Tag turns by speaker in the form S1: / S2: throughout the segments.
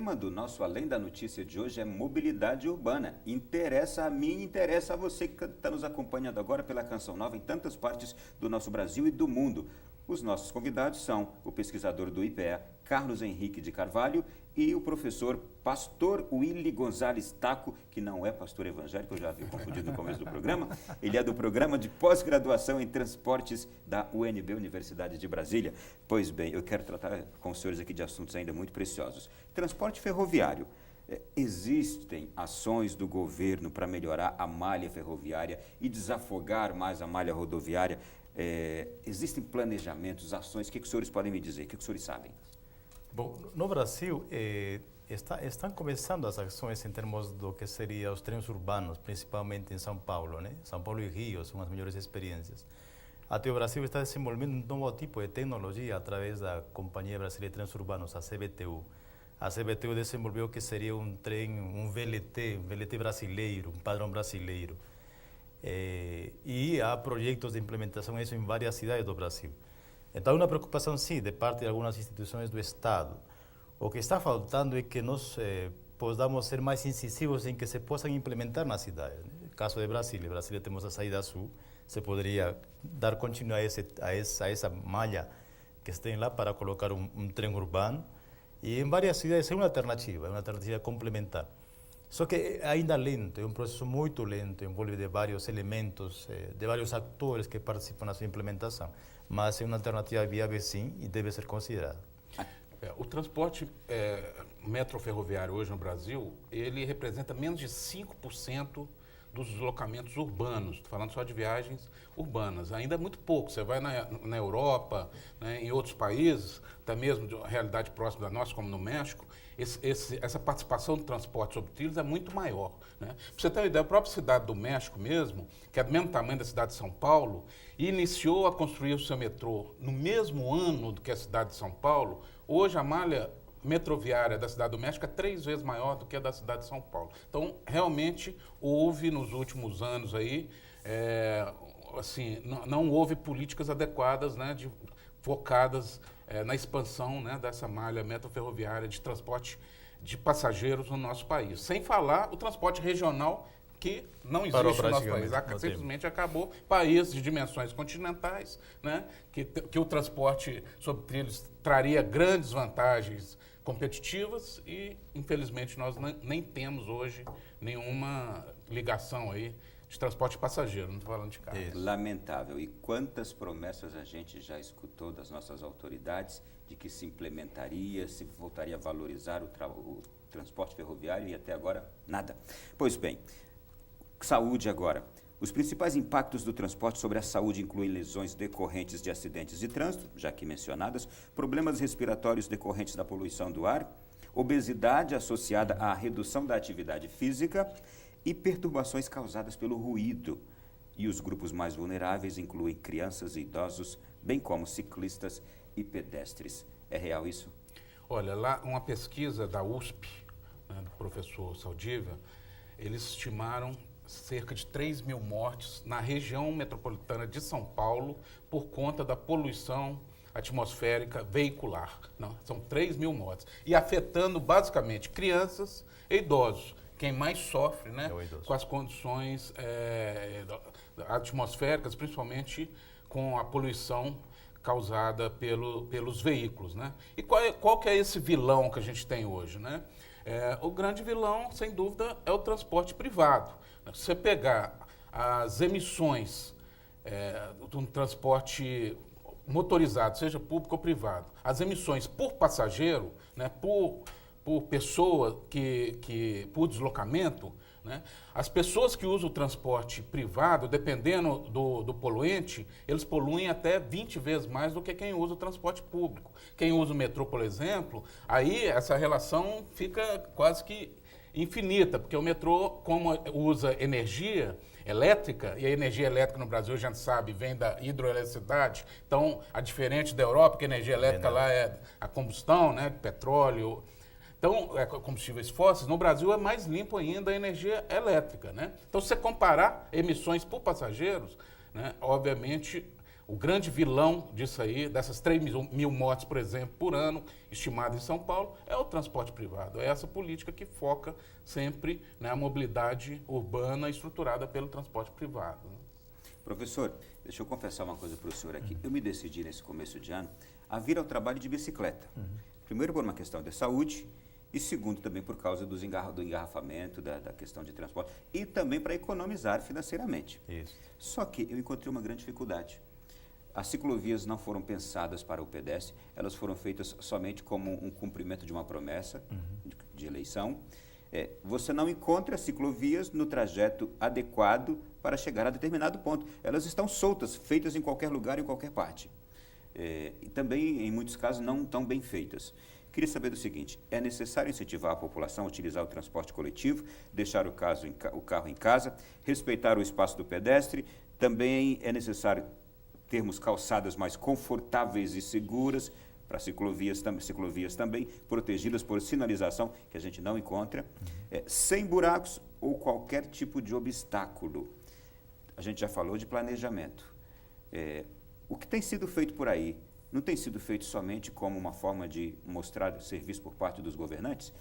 S1: tema do nosso Além da Notícia de hoje é mobilidade urbana. Interessa a mim, interessa a você que está nos acompanhando agora pela Canção Nova em tantas partes do nosso Brasil e do mundo. Os nossos convidados são o pesquisador do IPEA, Carlos Henrique de Carvalho, e o professor Pastor Willy Gonzalez Taco, que não é pastor evangélico, eu já havia confundido no começo do programa. Ele é do programa de pós-graduação em transportes da UNB, Universidade de Brasília. Pois bem, eu quero tratar com os senhores aqui de assuntos ainda muito preciosos. Transporte ferroviário. Existem ações do governo para melhorar a malha ferroviária e desafogar mais a malha rodoviária? Existem planejamentos, ações? O que os senhores podem me dizer? O que os senhores sabem?
S2: Bom, no Brasil, estão começando as ações em termos do que seriam os trens urbanos, principalmente em São Paulo, né? São Paulo e Rio são as melhores experiências. Até o Brasil está desenvolvendo um novo tipo de tecnologia através da Companhia Brasileira de Trens Urbanos, a CBTU. A CBTU desenvolveu o que seria um trem, um VLT brasileiro, um padrão brasileiro. E há projetos de implementação disso em várias cidades do Brasil. Então, uma preocupação, sim, de parte de algumas instituições do Estado. O que está faltando é que nós possamos ser mais incisivos em que se possam implementar nas cidades. No caso de Brasília, temos a saída sul, se poderia dar continuidade a essa malha que se tem lá para colocar um trem urbano. E em várias cidades é uma alternativa complementar. Só que é ainda lento, é um processo muito lento, envolve de vários elementos, de vários atores que participam na sua implementação. Mas é uma alternativa viável, sim, e deve ser considerada.
S3: O transporte metroferroviário hoje no Brasil, ele representa menos de 5% dos deslocamentos urbanos, estou falando só de viagens urbanas, ainda é muito pouco. Você vai na Europa, né, em outros países, até mesmo de uma realidade próxima da nossa, como no México, essa participação do transporte sobre trilhos é muito maior. Né? Para você ter uma ideia, a própria cidade do México mesmo, que é do mesmo tamanho da cidade de São Paulo, iniciou a construir o seu metrô no mesmo ano do que a cidade de São Paulo. Hoje a malha metroviária da cidade do México é 3 vezes maior do que a da cidade de São Paulo. Então, realmente, houve nos últimos anos aí, não houve políticas adequadas, né, focadas na expansão, né, dessa malha metroferroviária de transporte de passageiros no nosso país. Sem falar o transporte regional, que não existe no nosso país. Simplesmente acabou. Países de dimensões continentais, né, que o transporte sobre trilhos traria grandes vantagens competitivas e, infelizmente, nós nem temos hoje nenhuma ligação aí de transporte passageiro, não estou falando de carro.
S1: Lamentável. E quantas promessas a gente já escutou das nossas autoridades de que se implementaria, se voltaria a valorizar o transporte ferroviário e até agora nada. Pois bem, saúde agora. Os principais impactos do transporte sobre a saúde incluem lesões decorrentes de acidentes de trânsito, já aqui mencionadas, problemas respiratórios decorrentes da poluição do ar, obesidade associada à redução da atividade física e perturbações causadas pelo ruído. E os grupos mais vulneráveis incluem crianças e idosos, bem como ciclistas e pedestres. É real isso?
S3: Olha, lá uma pesquisa da USP, né, do professor Saldiva, eles estimaram cerca de 3 mil mortes na região metropolitana de São Paulo por conta da poluição atmosférica veicular. Não, são 3 mil mortes. E afetando basicamente crianças e idosos. Quem mais sofre, né, com as condições atmosféricas, principalmente com a poluição causada pelos veículos. Né? E qual que é esse vilão que a gente tem hoje? Né? O grande vilão, sem dúvida, é o transporte privado. Se você pegar as emissões de um transporte motorizado, seja público ou privado, as emissões por passageiro, né, por pessoa por deslocamento, né, as pessoas que usam o transporte privado, dependendo do poluente, eles poluem até 20 vezes mais do que quem usa o transporte público. Quem usa o metrô, por exemplo, aí essa relação fica quase que infinita, porque o metrô, como usa energia elétrica, e a energia elétrica no Brasil, a gente sabe, vem da hidroeletricidade, então, diferente da Europa, que a energia elétrica lá é a combustão, né, de petróleo. Então, combustíveis fósseis, no Brasil é mais limpo ainda a energia elétrica. Né? Então, se você comparar emissões por passageiros, né, obviamente O grande vilão disso aí, dessas 3.000 mortes, por exemplo, por ano, estimado em São Paulo, é o transporte privado. É essa política que foca sempre na mobilidade urbana estruturada pelo transporte privado.
S1: Professor, deixa eu confessar uma coisa para o senhor aqui. Eu me decidi nesse começo de ano a vir ao trabalho de bicicleta. Primeiro por uma questão de saúde e segundo também por causa do engarrafamento, da questão de transporte e também para economizar financeiramente.
S2: Isso.
S1: Só que eu encontrei uma grande dificuldade. As ciclovias não foram pensadas para o pedestre, elas foram feitas somente como um cumprimento de uma promessa de eleição. Você não encontra ciclovias no trajeto adequado para chegar a determinado ponto. Elas estão soltas, feitas em qualquer lugar, em qualquer parte. E também, em muitos casos, não tão bem feitas. Queria saber do seguinte, é necessário incentivar a população a utilizar o transporte coletivo, deixar o carro em casa, respeitar o espaço do pedestre, também é necessário termos calçadas mais confortáveis e seguras para ciclovias também, protegidas por sinalização, que a gente não encontra, sem buracos ou qualquer tipo de obstáculo. A gente já falou de planejamento. O que tem sido feito por aí não tem sido feito somente como uma forma de mostrar serviço por parte dos governantes?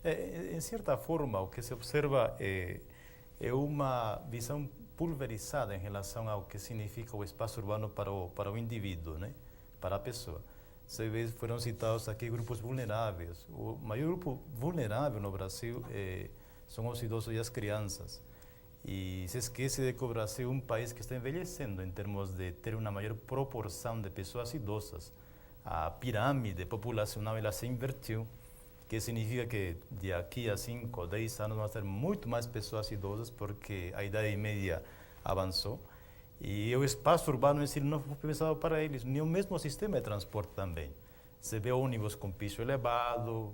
S2: Em certa forma, o que se observa é uma visão pulverizada em relação ao que significa o espaço urbano para o indivíduo, né? Para a pessoa. Você vê, foram citados aqui grupos vulneráveis. O maior grupo vulnerável no Brasil são os idosos e as crianças. E se esquece de que o Brasil é um país que está envelhecendo em termos de ter uma maior proporção de pessoas idosas. A pirâmide populacional ela se invertiu, que significa que de aqui a 5 ou 10 anos vamos ter muito mais pessoas idosas porque a idade média avançou. E o espaço urbano em si não foi pensado para eles, nem o mesmo sistema de transporte também. Você vê ônibus com piso elevado,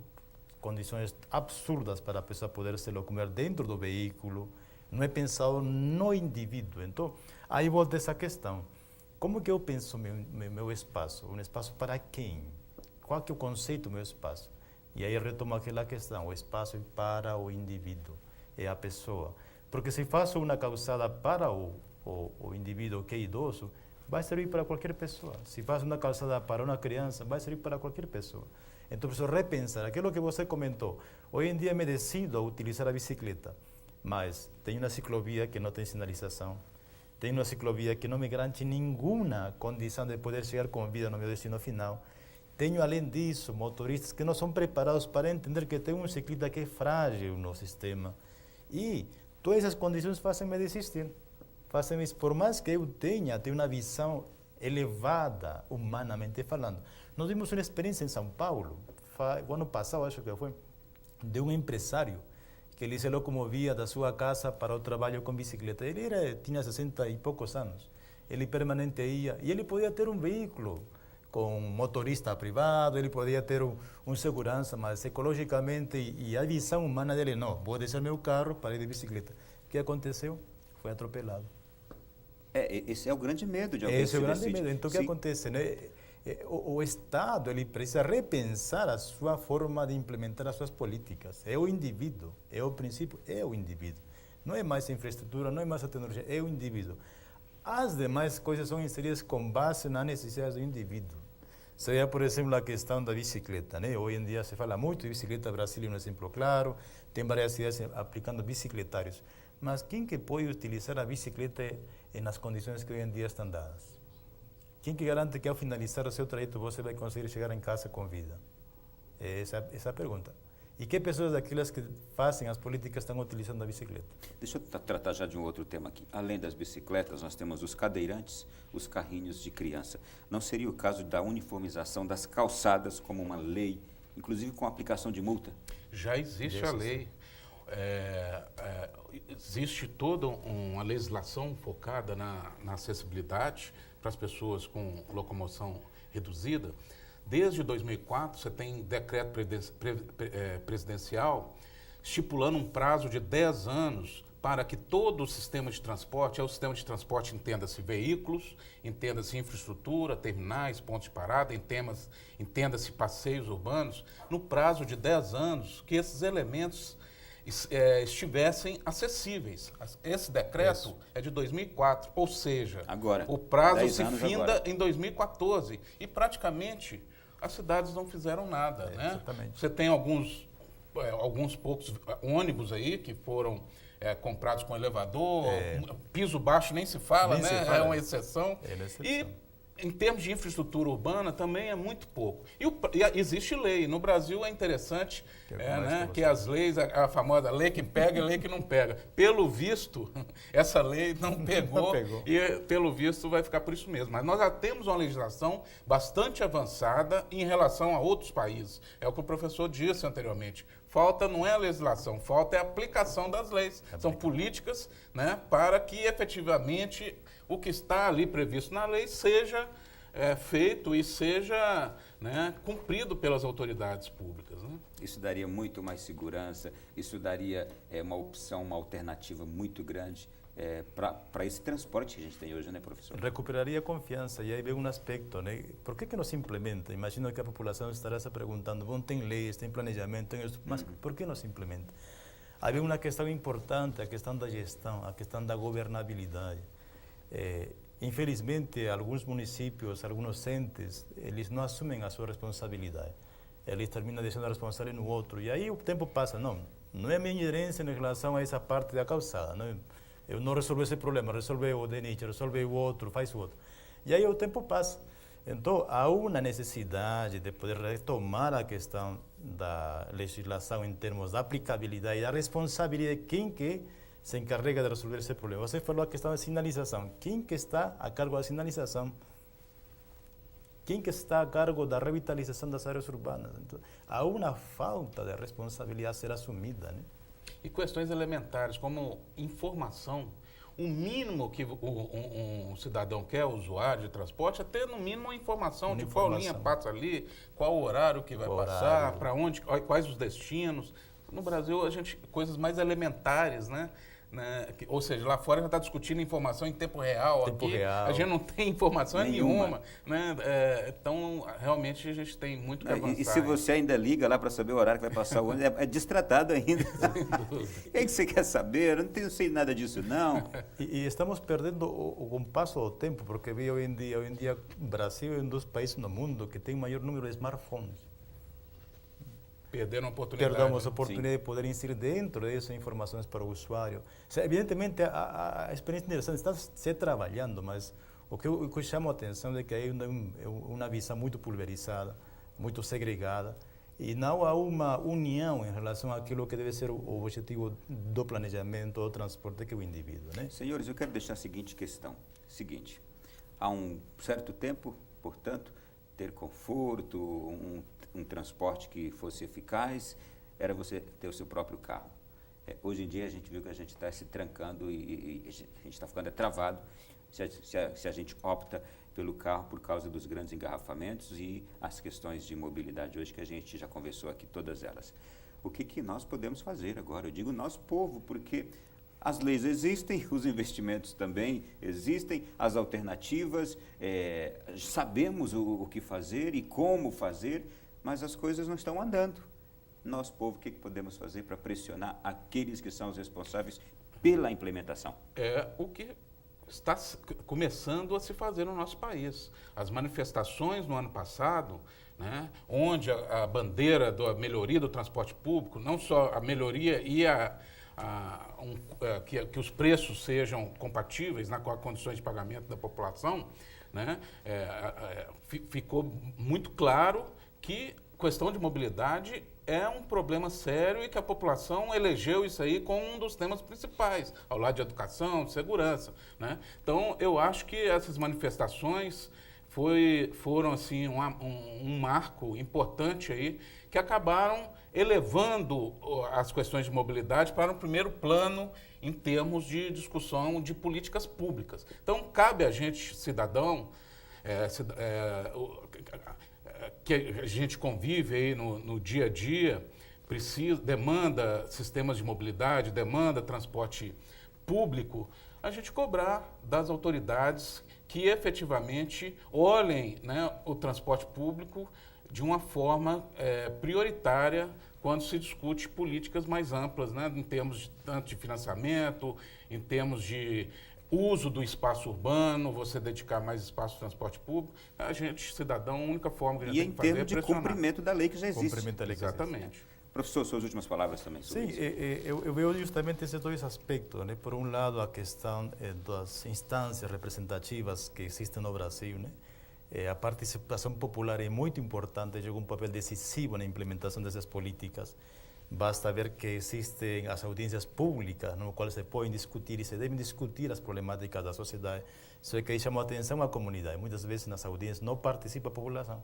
S2: condições absurdas para a pessoa poder se locomover dentro do veículo, não é pensado no indivíduo. Então, aí volta essa questão. Como que eu penso meu espaço? Um espaço para quem? Qual que é o conceito do meu espaço? E aí retomo aquela questão, o espaço é para o indivíduo, é a pessoa. Porque se faço uma calçada para o indivíduo que é idoso, vai servir para qualquer pessoa. Se faço uma calçada para uma criança, vai servir para qualquer pessoa. Então, preciso repensar aquilo que você comentou. Hoje em dia me decido a utilizar a bicicleta, mas tem uma ciclovia que não tem sinalização, tem uma ciclovia que não me garante nenhuma condição de poder chegar com vida no meu destino final. Tenho, além disso, motoristas que não são preparados para entender que tem um ciclista que é frágil no sistema. E todas essas condições fazem-me desistir. Fazem-me, por mais que eu tenha uma visão elevada, humanamente falando. Nós vimos uma experiência em São Paulo, o ano passado, acho que foi, de um empresário que ele se locomovia da sua casa para o trabalho com bicicleta. Ele tinha 60 e poucos anos. Ele permanente ia, e ele podia ter um veículo com um motorista privado, ele podia ter um segurança, mas ecologicamente e a visão humana dele, não, vou deixar meu carro para ir de bicicleta. O que aconteceu? Foi atropelado.
S1: Esse é o grande medo de alguém.
S2: Esse é o grande medo. Então, o que acontece? Né? O Estado ele precisa repensar a sua forma de implementar as suas políticas. É o indivíduo, é o princípio, é o indivíduo. Não é mais a infraestrutura, não é mais a tecnologia, é o indivíduo. As demais coisas são inseridas com base nas necessidades do indivíduo. Seria, por exemplo, a questão da bicicleta. Né? Hoje em dia se fala muito de bicicleta, Brasil é um exemplo claro, tem várias cidades aplicando bicicletários. Mas quem que pode utilizar a bicicleta nas condições que hoje em dia estão dadas? Quem que garante que ao finalizar o seu trajeto você vai conseguir chegar em casa com vida? Essa é a pergunta. E que pessoas daquelas que fazem as políticas estão utilizando a bicicleta?
S1: Deixa eu tratar já de um outro tema aqui. Além das bicicletas, nós temos os cadeirantes, os carrinhos de criança. Não seria o caso da uniformização das calçadas como uma lei, inclusive com aplicação de multa?
S3: Já existe a lei. Existe toda uma legislação focada na acessibilidade para as pessoas com locomoção reduzida. Desde 2004, você tem decreto presidencial estipulando um prazo de 10 anos para que todo o sistema de transporte, o sistema de transporte entenda-se veículos, entenda-se infraestrutura, terminais, pontos de parada, entenda-se passeios urbanos, no prazo de 10 anos, que esses elementos estivessem acessíveis. Esse decreto é de 2004, ou seja,
S1: Agora,
S3: o prazo
S1: 10
S3: se
S1: anos
S3: finda
S1: agora.
S3: em 2014 e praticamente as cidades não fizeram nada, né?
S2: Exatamente.
S3: Você tem alguns poucos ônibus aí que foram comprados com elevador, piso baixo nem se fala,
S2: Nem
S3: né?
S2: se fala.
S3: É uma exceção.
S2: É uma exceção.
S3: E em termos de infraestrutura urbana também é muito pouco. E existe lei. No Brasil é interessante que as leis, a famosa lei que pega e lei que não pega. Pelo visto, essa lei não pegou, e pelo visto vai ficar por isso mesmo. Mas nós já temos uma legislação bastante avançada em relação a outros países. É o que o professor disse anteriormente. Falta não é a legislação, falta é a aplicação das leis. São políticas, né, para que efetivamente o que está ali previsto na lei seja feito e seja, né, cumprido pelas autoridades públicas. Né?
S1: Isso daria muito mais segurança, isso daria uma opção, uma alternativa muito grande para esse transporte que a gente tem hoje, né, professor?
S2: Recuperaria a confiança. E aí vem um aspecto, né? Por que não se implementa? Imagino que a população estará se perguntando, bom, tem leis, tem planejamento, mas por que não se implementa? Aí vem uma questão importante, a questão da gestão, a questão da governabilidade. Infelizmente, alguns municípios, alguns entes, eles não assumem a sua responsabilidade. Eles terminam deixando a responsabilidade no outro. E aí o tempo passa. Não é minha gerência em relação a essa parte da calçada. Não, eu não resolvo esse problema, resolve o DENIT, resolve o outro, faz o outro. E aí o tempo passa. Então, há uma necessidade de poder retomar a questão da legislação em termos da aplicabilidade e da responsabilidade de quem que se encarrega de resolver esse problema. Você falou a questão da sinalização. Quem que está a cargo da sinalização? Quem que está a cargo da revitalização das áreas urbanas? Então, há uma falta de responsabilidade a ser assumida, né?
S3: E questões elementares como informação. O mínimo que um cidadão quer, usuário de transporte, é ter no mínimo uma informação de qual linha passa ali, qual o horário que vai passar, para onde, quais os destinos. No Brasil, coisas mais elementares, né? Ou seja, lá fora já está discutindo informação em tempo real. Aqui a gente não tem informação nenhuma. Né? Então, realmente, a gente tem muito que avançar.
S1: E se você ainda liga lá para saber o horário que vai passar o ônibus, é destratado ainda. O que você quer saber? Eu não sei nada disso, não.
S2: E estamos perdendo o compasso do tempo, porque hoje em dia o Brasil é um dos países no mundo que tem o maior número de smartphones.
S3: Perderam a oportunidade.
S2: Perdemos a oportunidade de poder inserir dentro dessas informações para o usuário. Evidentemente, a experiência interessante está se trabalhando, mas o que chama a atenção é que há uma visão muito pulverizada, muito segregada, e não há uma união em relação àquilo que deve ser o objetivo do planejamento do transporte, que é o indivíduo, né?
S1: Senhores, eu quero deixar a seguinte questão. Há um certo tempo, portanto, ter conforto, um transporte que fosse eficaz, era você ter o seu próprio carro. Hoje em dia a gente viu que a gente está se trancando e a gente está ficando travado se a gente opta pelo carro por causa dos grandes engarrafamentos e as questões de mobilidade hoje que a gente já conversou aqui, todas elas. O que nós podemos fazer agora? Eu digo nosso povo, porque as leis existem, os investimentos também existem, as alternativas, sabemos o que fazer e como fazer, mas as coisas não estão andando. Nós, povo, o que podemos fazer para pressionar aqueles que são os responsáveis pela implementação?
S3: É o que está começando a se fazer no nosso país. As manifestações no ano passado, né, onde a bandeira da melhoria do transporte público, não só a melhoria e que os preços sejam compatíveis com as condições de pagamento da população, né, ficou muito claro que questão de mobilidade é um problema sério e que a população elegeu isso aí como um dos temas principais, ao lado de educação, de segurança, né? Então, eu acho que essas manifestações foram assim, um marco importante aí, que acabaram elevando as questões de mobilidade para um primeiro plano em termos de discussão de políticas públicas. Então, cabe a gente, cidadão, que a gente convive aí no dia a dia, demanda sistemas de mobilidade, demanda transporte público, a gente cobrar das autoridades que efetivamente olhem, né, o transporte público de uma forma prioritária quando se discute políticas mais amplas, né, em termos tanto de financiamento, em termos de uso do espaço urbano, você dedicar mais espaço ao transporte público. A gente, cidadão, a única forma que a gente
S1: E
S3: tem
S1: em
S3: que fazer é
S1: termos de
S3: pressionar.
S1: cumprimento da lei que já existe.
S2: Cumprimento da lei que existe.
S3: Exatamente.
S1: Professor, suas últimas palavras também sobre
S2: Sim,
S1: isso.
S2: eu vejo justamente esses dois aspectos, né? Por um lado, a questão das instâncias representativas que existem no Brasil, né? A participação popular é muito importante, joga um papel decisivo na implementação dessas políticas. Basta ver que existem as audiências públicas, no qual se podem discutir e se devem discutir as problemáticas da sociedade. Isso é que chamou a atenção à comunidade. Muitas vezes nas audiências não participa a população.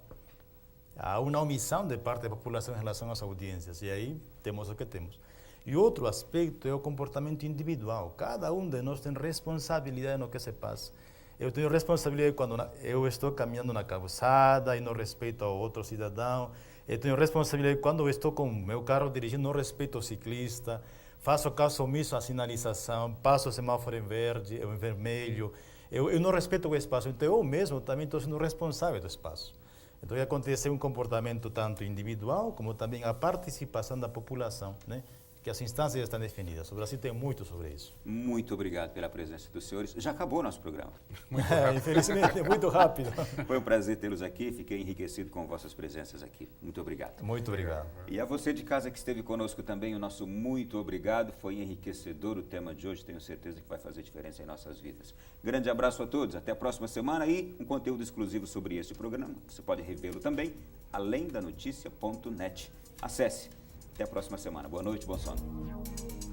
S2: Há uma omissão de parte da população em relação às audiências, e aí temos o que temos. E outro aspecto é o comportamento individual. Cada um de nós tem responsabilidade no que se passa. Eu tenho responsabilidade quando eu estou caminhando na calçada e não respeito ao outro cidadão. Eu tenho responsabilidade quando eu estou com o meu carro dirigindo, não respeito o ciclista. Faço caso omisso à sinalização, passo o semáforo em verde, em vermelho. Eu não respeito o espaço, então eu mesmo também estou sendo responsável do espaço. Então, acontece um comportamento tanto individual como também a participação da população, né? Que as instâncias estão definidas. O Brasil tem muito sobre isso.
S1: Muito obrigado pela presença dos senhores. Já acabou o nosso programa.
S2: Infelizmente, muito rápido.
S1: Foi um prazer tê-los aqui. Fiquei enriquecido com vossas presenças aqui. Muito obrigado.
S2: Muito obrigado.
S1: E a você de casa que esteve conosco também, o nosso muito obrigado. Foi enriquecedor o tema de hoje. Tenho certeza que vai fazer diferença em nossas vidas. Grande abraço a todos. Até a próxima semana e um conteúdo exclusivo sobre este programa. Você pode revê-lo também, além da notícia.net. Acesse. Até a próxima semana. Boa noite, bom sono.